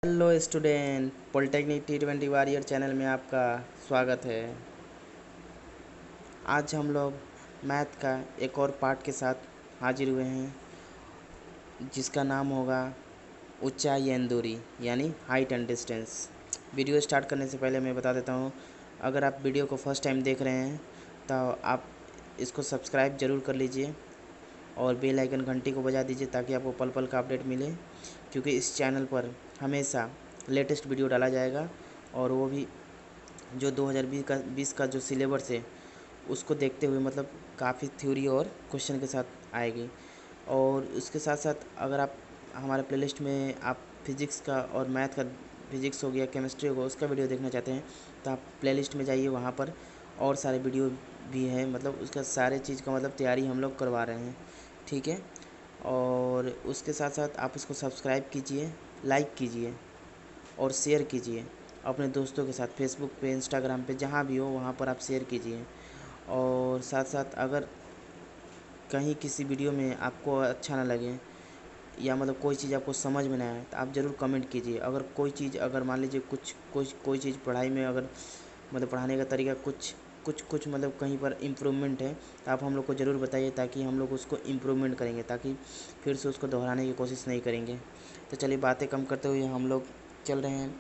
Hello student, polytechnic T20 warrior channel में आपका स्वागत है। आज हम लोग मैथ का एक और पार्ट के साथ हाजिर हुए हैं, जिसका नाम होगा ऊंचाई एंड दूरी, यानी height and distance. Video start करने से पहले मैं बता देता हूँ, अगर आप वीडियो को फर्स्ट टाइम देख रहे हैं तो आप इसको सब्सक्राइब ज़रूर कर लीजिए और बेल आइकन घंटी को बजा दीजिए ताकि आपको पल पल का अपडेट मिले, क्योंकि इस चैनल पर हमेशा लेटेस्ट वीडियो डाला जाएगा और वो भी जो 2020 का जो सिलेबस है उसको देखते हुए, मतलब काफ़ी थ्योरी और क्वेश्चन के साथ आएगी। और उसके साथ साथ अगर आप हमारे प्लेलिस्ट में आप फिज़िक्स का और मैथ का, फिज़िक्स हो गया, केमिस्ट्री हो गया, उसका वीडियो देखना चाहते हैं तो आप प्लेलिस्ट में जाइए, वहाँ पर और सारे वीडियो भी हैं, मतलब उसका सारे चीज़ का मतलब तैयारी हम लोग करवा रहे हैं, ठीक है। और उसके साथ साथ आप इसको सब्सक्राइब कीजिए, लाइक कीजिए और शेयर कीजिए अपने दोस्तों के साथ, फेसबुक पे, इंस्टाग्राम पे, जहाँ भी हो वहाँ पर आप शेयर कीजिए। और साथ साथ अगर कहीं किसी वीडियो में आपको अच्छा ना लगे या मतलब कोई चीज़ आपको समझ में ना आए तो आप ज़रूर कमेंट कीजिए। अगर कोई चीज़, अगर मान लीजिए कोई चीज़ पढ़ाई में, अगर मतलब पढ़ाने का तरीका कुछ मतलब कहीं पर इम्प्रूवमेंट है तो आप हम लोग को ज़रूर बताइए, ताकि हम लोग उसको इम्प्रूवमेंट करेंगे, ताकि फिर से उसको दोहराने की कोशिश नहीं करेंगे। तो चलिए बातें कम करते हुए हम लोग चल रहे हैं,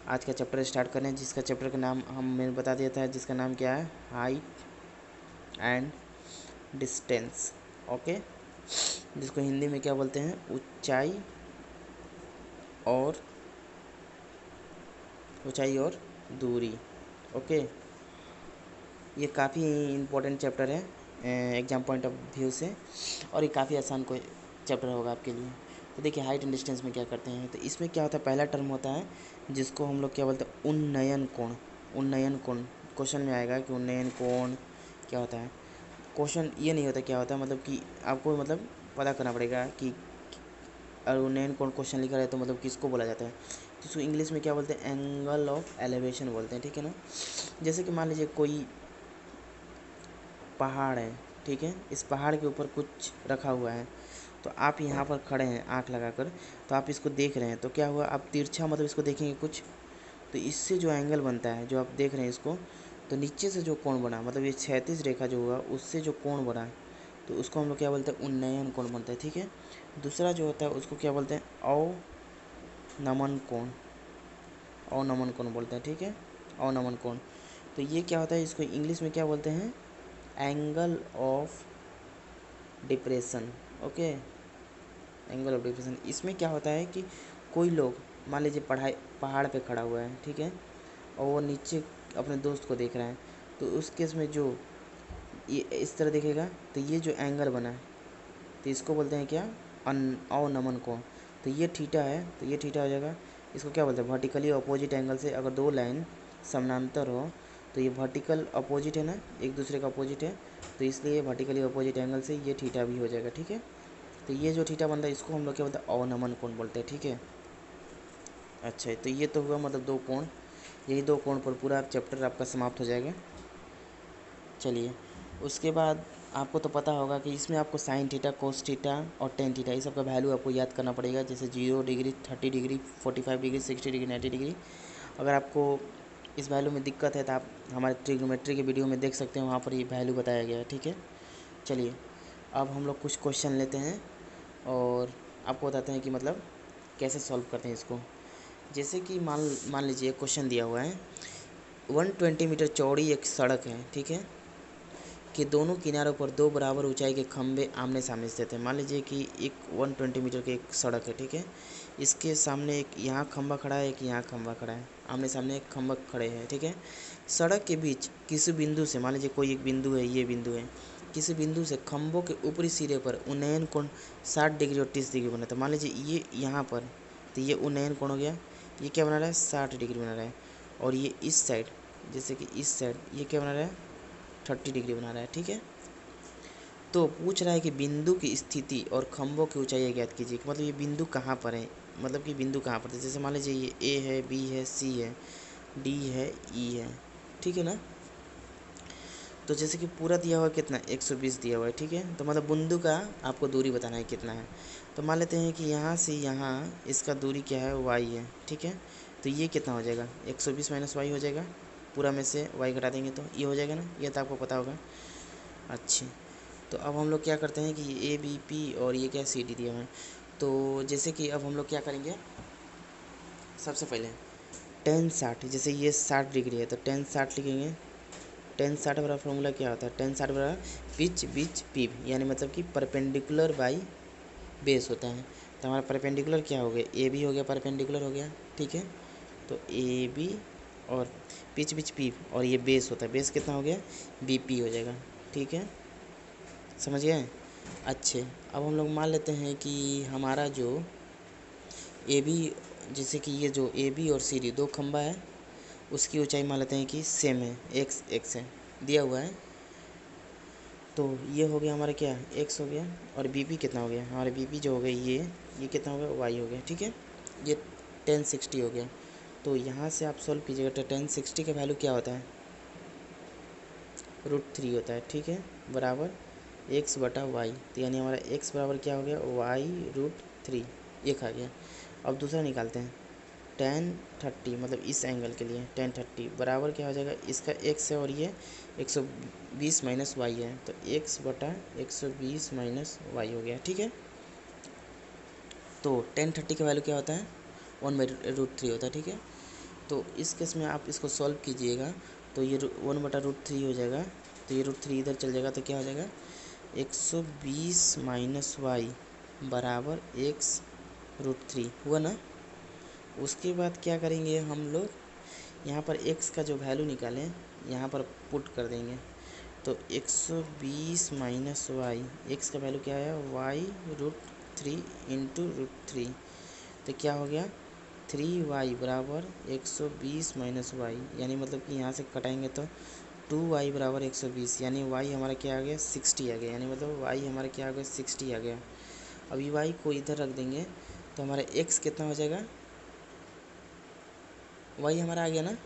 आज का चैप्टर स्टार्ट करें, जिसका चैप्टर का नाम मैंने बता दिया था, जिसका नाम क्या है, हाइट एंड डिस्टेंस। ओके, जिसको हिंदी में क्या बोलते हैं, और ऊंचाई और दूरी। ओके, ये काफ़ी इम्पोर्टेंट चैप्टर है एग्ज़ाम पॉइंट ऑफ व्यू से, और ये काफ़ी आसान कोई चैप्टर होगा आपके लिए। तो देखिए, हाइट एंड डिस्टेंस में क्या करते हैं, तो इसमें क्या होता है, पहला टर्म होता है जिसको हम लोग क्या बोलते हैं, उन्नयन कोण। उन्नयन कोण क्वेश्चन में आएगा कि उन्नयन कोण क्या होता है। क्वेश्चन ये नहीं होता क्या होता है, मतलब कि आपको मतलब पता करना पड़ेगा कि अगर उन्नयन कोण क्वेश्चन लिखा है तो मतलब किसको बोला जाता है। तो इसको इंग्लिश में क्या बोलते हैं, एंगल ऑफ एलिवेशन बोलते हैं, ठीक है ना। जैसे कि मान लीजिए कोई पहाड़ है, ठीक है, इस पहाड़ के ऊपर कुछ रखा हुआ है, तो आप यहाँ पर खड़े हैं आँख लगाकर, तो आप इसको देख रहे हैं, तो क्या हुआ, आप तिरछा मतलब इसको देखेंगे कुछ, तो इससे जो एंगल बनता है, जो आप देख रहे हैं इसको, तो नीचे से जो कोण बना, मतलब ये क्षैतिज रेखा जो हुआ उससे जो कोण बना, तो उसको हम लोग क्या बोलते हैं, उन्नयन कोण बनता है, ठीक है। दूसरा जो होता है उसको क्या बोलते हैं, अवनमन कोण। अवनमन कोण बोलते हैं, ठीक है, अवनमन कोण। तो ये क्या होता है, इसको इंग्लिश में क्या बोलते हैं, angle of depression. Okay, angle of depression. इसमें क्या होता है कि कोई लोग मान लीजिए पहाड़ पे खड़ा हुआ है, ठीक है, और वो नीचे अपने दोस्त को देख रहा है, तो उस केस में जो ये इस तरह देखेगा, तो ये जो एंगल बना है तो इसको बोलते हैं क्या, अवनमन कोण। तो ये थीटा है, तो ये थीटा हो जाएगा। इसको क्या बोलते हैं, वर्टिकली अपोजिट एंगल से अगर दो लाइन समानांतर हो, तो ये वर्टिकल अपोजिट है ना, एक दूसरे का अपोजिट है, तो इसलिए वर्टिकली अपोजिट एंगल से ये थीटा भी हो जाएगा, ठीक है। तो ये जो थीटा बनता है इसको हम लोग क्या बोलते हैं, अवनमन कोण बोलते हैं, ठीक है। अच्छा, तो ये तो हुआ मतलब दो कोण, यही दो कोण पर पूरा चैप्टर आपका समाप्त हो जाएगा। चलिए, उसके बाद आपको तो पता होगा कि इसमें आपको साइन थीटा, कोस थीटा और टेन थीटा, ये सब का वैल्यू आपको याद करना पड़ेगा, जैसे 0 degree, 30 degree, 45 degree, 60 degree, 90 degree. अगर आपको इस वैल्यू में दिक्कत है तो आप हमारे ट्रिग्नोमेट्री के वीडियो में देख सकते हैं, वहाँ पर ये वैल्यू बताया गया है, ठीक है। चलिए, अब हम लोग कुछ क्वेश्चन लेते हैं और आपको बताते हैं कि मतलब कैसे सॉल्व करते हैं इसको। जैसे कि मान मान लीजिए एक क्वेश्चन दिया हुआ है, 120 मीटर चौड़ी एक सड़क है, ठीक है, कि दोनों किनारों पर दो बराबर ऊंचाई के खंभे आमने सामने स्थित हैं। मान लीजिए कि एक 120 मीटर की एक सड़क है, ठीक है, इसके सामने एक यहाँ खंभा खड़ा है, एक यहाँ खंभा खड़ा है, आमने सामने एक खंभा खड़े हैं, ठीक है। सड़क के बीच किसी बिंदु से, मान लीजिए कोई एक बिंदु है, ये बिंदु है, किसी बिंदु से खंभों के ऊपरी सिरे पर उन्नयन कोण 60 डिग्री और 30 डिग्री बना था। मान लीजिए ये यहाँ पर, तो ये उन्नयन कोण हो गया, ये क्या बना रहा है, 60 डिग्री बना रहा है। और ये इस साइड, जैसे कि इस साइड ये क्या बना रहा है, 30 डिग्री बना रहा है, ठीक है। तो पूछ रहा है कि बिंदु की स्थिति और खंभों की ऊंचाई ज्ञात कीजिए, कि मतलब ये बिंदु कहाँ पर है, मतलब कि बिंदु कहाँ पर है। जैसे मान लीजिए ये ए है, बी है, सी है, डी है, ई है, ठीक है ना। तो जैसे कि पूरा दिया हुआ कितना, 120 दिया हुआ है, ठीक है, तो मतलब बिंदु का आपको दूरी बताना है कितना है। तो मान लेते हैं कि यहाँ से यहाँ इसका दूरी क्या है, y है, ठीक है। तो ये कितना हो जाएगा, 120 माइनस वाई हो जाएगा, पूरा में से y घटा देंगे तो ये हो जाएगा ना, ये तो आपको पता होगा। अच्छे, तो अब हम लोग क्या करते हैं कि ए बी पी और ये क्या सी डी दिया है। तो जैसे कि अब हम लोग क्या करेंगे, सबसे पहले टेन 60, जैसे ये 60 डिग्री है तो टेन 60 लिखेंगे। टेन 60 वाला फॉर्मूला क्या होता है, टेन 60 वाला पिच बीच पीव, यानी मतलब कि परपेंडिकुलर बाई बेस होता है। तो हमारा परपेंडिकुलर क्या हो गया, ए बी हो गया, परपेंडिकुलर हो गया, ठीक है। तो ए बी और पिच बीच पीव और ये बेस होता है, बेस कितना हो गया, बी पी हो जाएगा, ठीक है, समझ गए। अच्छे, अब हम लोग मान लेते हैं कि हमारा जो ए बी, जैसे कि ये जो ए बी और सी डी दो खंबा है, उसकी ऊंचाई मान लेते हैं कि सेम है, एक्स एक्स है दिया हुआ है। तो ये हो गया हमारा क्या, एक्स हो गया, और बी पी कितना हो गया, हमारा बी पी जो हो गया ये कितना हो गया, वाई हो गया, ठीक है। ये 1060 हो गया। तो यहाँ से आप सॉल्व कीजिएगा तो 1060 का वैल्यू क्या होता है, √3 होता है, ठीक है, बराबर एक्स बटा वाई। तो यानी हमारा एक्स बराबर क्या हो गया, y√3, ये खा गया। अब दूसरा निकालते हैं, 1030, मतलब इस एंगल के लिए 1030 बराबर क्या हो जाएगा, इसका x है और ये 120 माइनस वाई है, तो x बटा 120 माइनस वाई हो गया, ठीक है। तो 1030 का वैल्यू क्या होता है, 1/√3 होता है, ठीक है। तो इस केस में आप इसको सॉल्व कीजिएगा तो ये 1/√3 हो जाएगा, तो ये √3 इधर चल जाएगा तो क्या हो जाएगा, 120 माइनस वाई बराबर x√3 हुआ ना। उसके बाद क्या करेंगे हम लोग, यहाँ पर x का जो वैल्यू निकालें यहाँ पर पुट कर देंगे। तो 120 माइनस वाई, एक्स का वैल्यू क्या है, y√3 इंटू √3, तो क्या हो गया 3y बराबर 120 माइनस वाई, यानी मतलब कि यहाँ से कटाएंगे तो 2y बराबर 120, यानी y हमारा क्या आ गया, 60 आ गया, यानी मतलब y हमारा क्या आ गया, 60 आ गया। अब ये y को इधर रख देंगे तो हमारा x कितना हो जाएगा, y हमारा आ गया ना,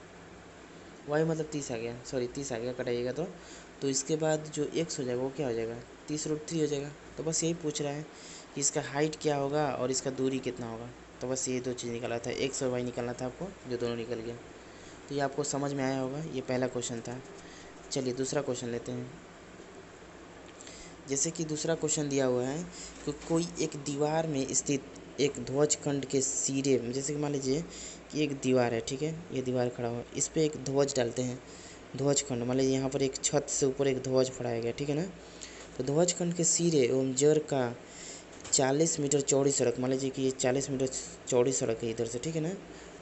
y मतलब 30 आ गया, सॉरी 30 आ गया, कटाइएगा तो इसके बाद जो x हो जाएगा वो क्या हो जाएगा, 30√3 हो जाएगा। तो बस यही पूछ रहा है कि इसका हाइट क्या होगा और इसका दूरी कितना होगा। तो बस ये दो चीज़ निकाला था, x और y निकालना था आपको, जो दोनों निकल गया। तो ये आपको समझ में आया होगा, ये पहला क्वेश्चन था। चलिए दूसरा क्वेश्चन लेते हैं। जैसे कि दूसरा क्वेश्चन दिया हुआ है कि कोई एक दीवार में स्थित एक ध्वज खंड के सिरे में, जैसे कि मान लीजिए कि एक दीवार है, ठीक है, ये दीवार खड़ा हुआ, इस पर एक ध्वज डालते हैं, ध्वज खंड मान लीजिए यहाँ पर एक छत से ऊपर एक ध्वज फहराया गया, ठीक है ना। तो ध्वज खंड के सिरे एवं जड़ का 40 मीटर चौड़ी सड़क, मान लीजिए कि ये 40 मीटर चौड़ी सड़क है इधर से, ठीक है ना।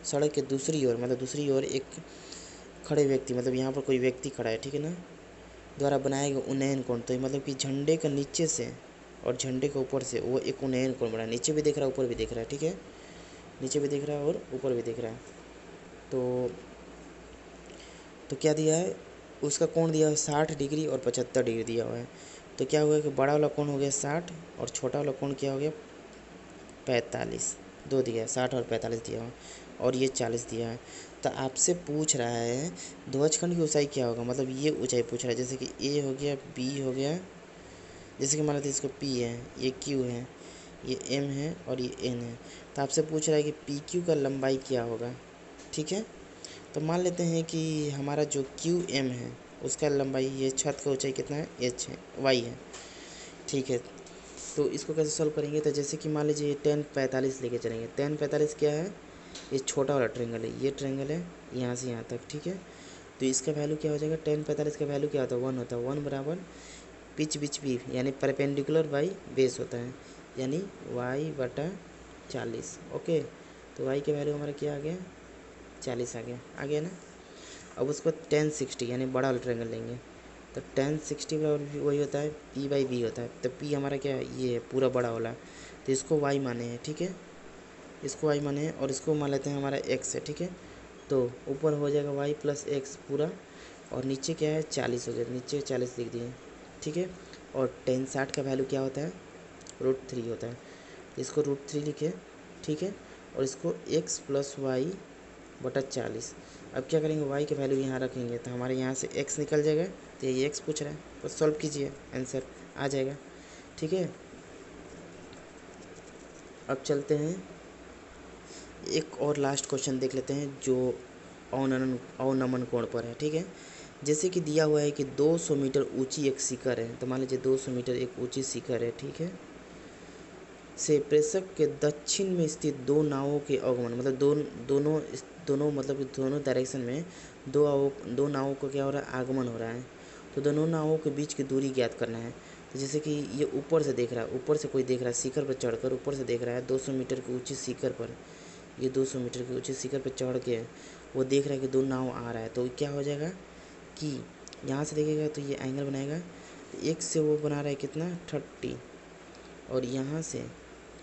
सड़क के दूसरी ओर, मतलब दूसरी ओर एक खड़े व्यक्ति, मतलब यहाँ पर कोई व्यक्ति खड़ा है, ठीक है ना, द्वारा बनाए गए उन्नयन कोण, तो मतलब कि झंडे का नीचे से और झंडे के ऊपर से वो एक उन्नयन कोण बना है, नीचे भी दिख रहा है ऊपर भी दिख रहा है, ठीक है, नीचे भी दिख रहा है और ऊपर भी दिख रहा है। तो क्या दिया है, उसका कोण दिया है 60 डिग्री और 75 डिग्री दिया हुआ है। तो क्या हुआ कि बड़ा वाला कोण हो गया 60 और छोटा वाला कोण क्या हो गया 45, दो दिया है, 60 और 45 दिया हुआ, और ये 40 दिया है। तो आपसे पूछ रहा है ध्वजखंड की ऊंचाई क्या होगा, मतलब ये ऊंचाई पूछ रहा है, जैसे कि ए हो गया, बी हो गया, जैसे कि मान लेते इसको पी है, ये क्यू है, ये एम है और ये एन है। तो आपसे पूछ रहा है कि पी क्यू का लंबाई क्या होगा, ठीक है। तो मान लेते हैं कि हमारा जो क्यू एम है उसका लंबाई, ये छत का ऊंचाई कितना है, एच है, वाई है, ठीक है। तो इसको कैसे सॉल्व करेंगे, तो जैसे कि मान लीजिए 1045 लेके चलेंगे, 1045 क्या है, ये छोटा वाला ट्रेंगल है, ये ट्रेंगल है यहाँ से यहाँ तक, ठीक है। तो इसका वैल्यू क्या हो जाएगा, 1045 का वैल्यू क्या होता है, 1 होता है, 1 बराबर पिच बिच बी, यानी परपेंडिकुलर बाई बेस होता है, यानी y/40, ओके। तो y के वैल्यू हमारा क्या आ गया, 40 आ गया ना। अब उसको 1060 यानी बड़ा वाला ट्रायंगल लेंगे, तो 1060 बराबर वही होता है p/b होता है। तो p हमारा क्या है, ये है पूरा बड़ा वाला, तो इसको y माने हैं, ठीक है, इसको y माने हैं और इसको मान लेते हैं हमारा x है, ठीक है। तो ऊपर हो जाएगा y प्लस एक्स पूरा, और नीचे क्या है 40 हो गया, नीचे 40 लिख दिए, ठीक है। और 1060 का वैल्यू क्या होता है, √3 होता है, इसको √3 लिखे, ठीक है। और इसको x प्लस वाई बटा 40। अब क्या करेंगे, y के वैल्यू यहाँ रखेंगे तो हमारे यहाँ से x निकल जाएगा, तो ये x पूछ रहा है, बस सॉल्व कीजिए आंसर आ जाएगा, ठीक है। अब चलते हैं एक और लास्ट क्वेश्चन देख लेते हैं जो अवनमन कोण पर है। ठीक है, जैसे कि दिया हुआ है कि 200 मीटर ऊंची एक शिखर है, तो मान लीजिए 200 मीटर एक ऊंची शिखर है। ठीक है, से प्रेषक के दक्षिण में स्थित दो नावों के आगमन, मतलब दोनों मतलब दोनों डायरेक्शन में दो नावों को क्या हो रहा है, आगमन हो रहा है। तो दोनों नावों के बीच की दूरी ज्ञात करना है। तो जैसे कि ये ऊपर से देख रहा है, ऊपर से कोई देख रहा है, शिखर पर चढ़कर ऊपर से देख रहा है 200 मीटर की ऊंची शिखर पर, ये 200 मीटर की ऊंची शिखर पर चढ़ के वो देख रहा है कि दो नाव आ रहा है। तो क्या हो जाएगा कि यहाँ से देखेगा तो ये एंगल बनाएगा, एक से वो बना रहा है कितना 30, और यहाँ से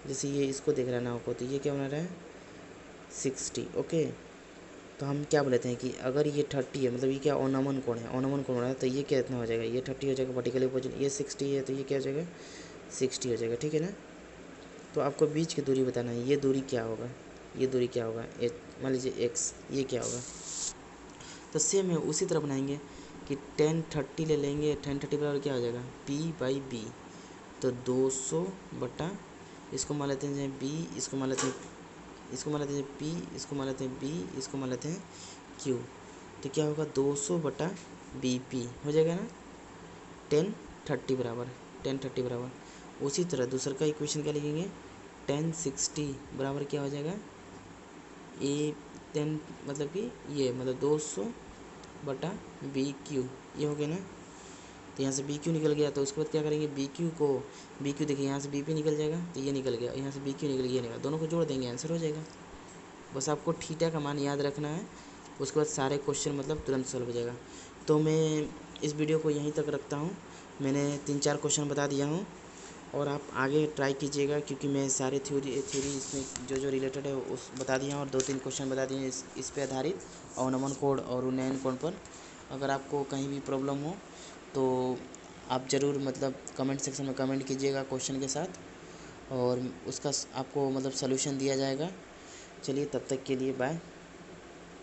जैसे ये इसको देख रहा है नाव को, तो ये क्या बना रहा है 60। ओके, तो हम क्या बोलते हैं कि अगर ये 30 है, मतलब ये क्या अवनमन कोण है, अवनमन कोण हो रहा है, तो ये क्या इतना हो जाएगा, ये 30 हो जाएगा वर्टिकली अपोजिट, ये 60 है तो ये क्या हो जाएगा 60 हो जाएगा। ठीक है ना, तो आपको बीच की दूरी बताना है, ये दूरी क्या होगा, ये दूरी क्या होगा, मान लीजिए x, ये क्या होगा। तो सेम है उसी तरह बनाएंगे कि 10 30 ले लेंगे, 10 30 बराबर क्या हो जाएगा p/b, तो 200 बटा, इसको मान लेते हैं b, इसको मान लेते हैं p, इसको मान लेते हैं b, इसको मान लेते हैं q, तो क्या होगा 200 बटा bp हो जाएगा ना 10 30 बराबर, 10 30 बराबर। उसी तरह दूसरा का इक्वेशन क्या लिखेंगे, 10 60 बराबर क्या हो जाएगा ए 10, मतलब कि ये मतलब 200 बटा BQ, ये हो गया ना। तो यहाँ से BQ निकल गया, तो उसके बाद क्या करेंगे, BQ देखिए यहाँ से BP निकल जाएगा, तो ये निकल गया, यहाँ से BQ निकल गया, ये निकल, दोनों को जोड़ देंगे आंसर हो जाएगा। बस आपको थीटा का मान याद रखना है, उसके बाद सारे क्वेश्चन मतलब तुरंत सॉल्व हो जाएगा। तो मैं इस वीडियो को यहीं तक रखता हूँ, मैंने 3 4 क्वेश्चन बता दिया हूँ, और आप आगे ट्राई कीजिएगा, क्योंकि मैं सारे थ्योरी इसमें जो रिलेटेड है उस बता दिया हूँ, और 2 3 क्वेश्चन बता दिए इस पे आधारित अवनमन कोण और उन्नयन कोण पर। अगर आपको कहीं भी प्रॉब्लम हो तो आप ज़रूर मतलब कमेंट सेक्शन में कमेंट कीजिएगा क्वेश्चन के साथ, और उसका आपको मतलब सलूशन दिया जाएगा। चलिए तब तक के लिए बाय।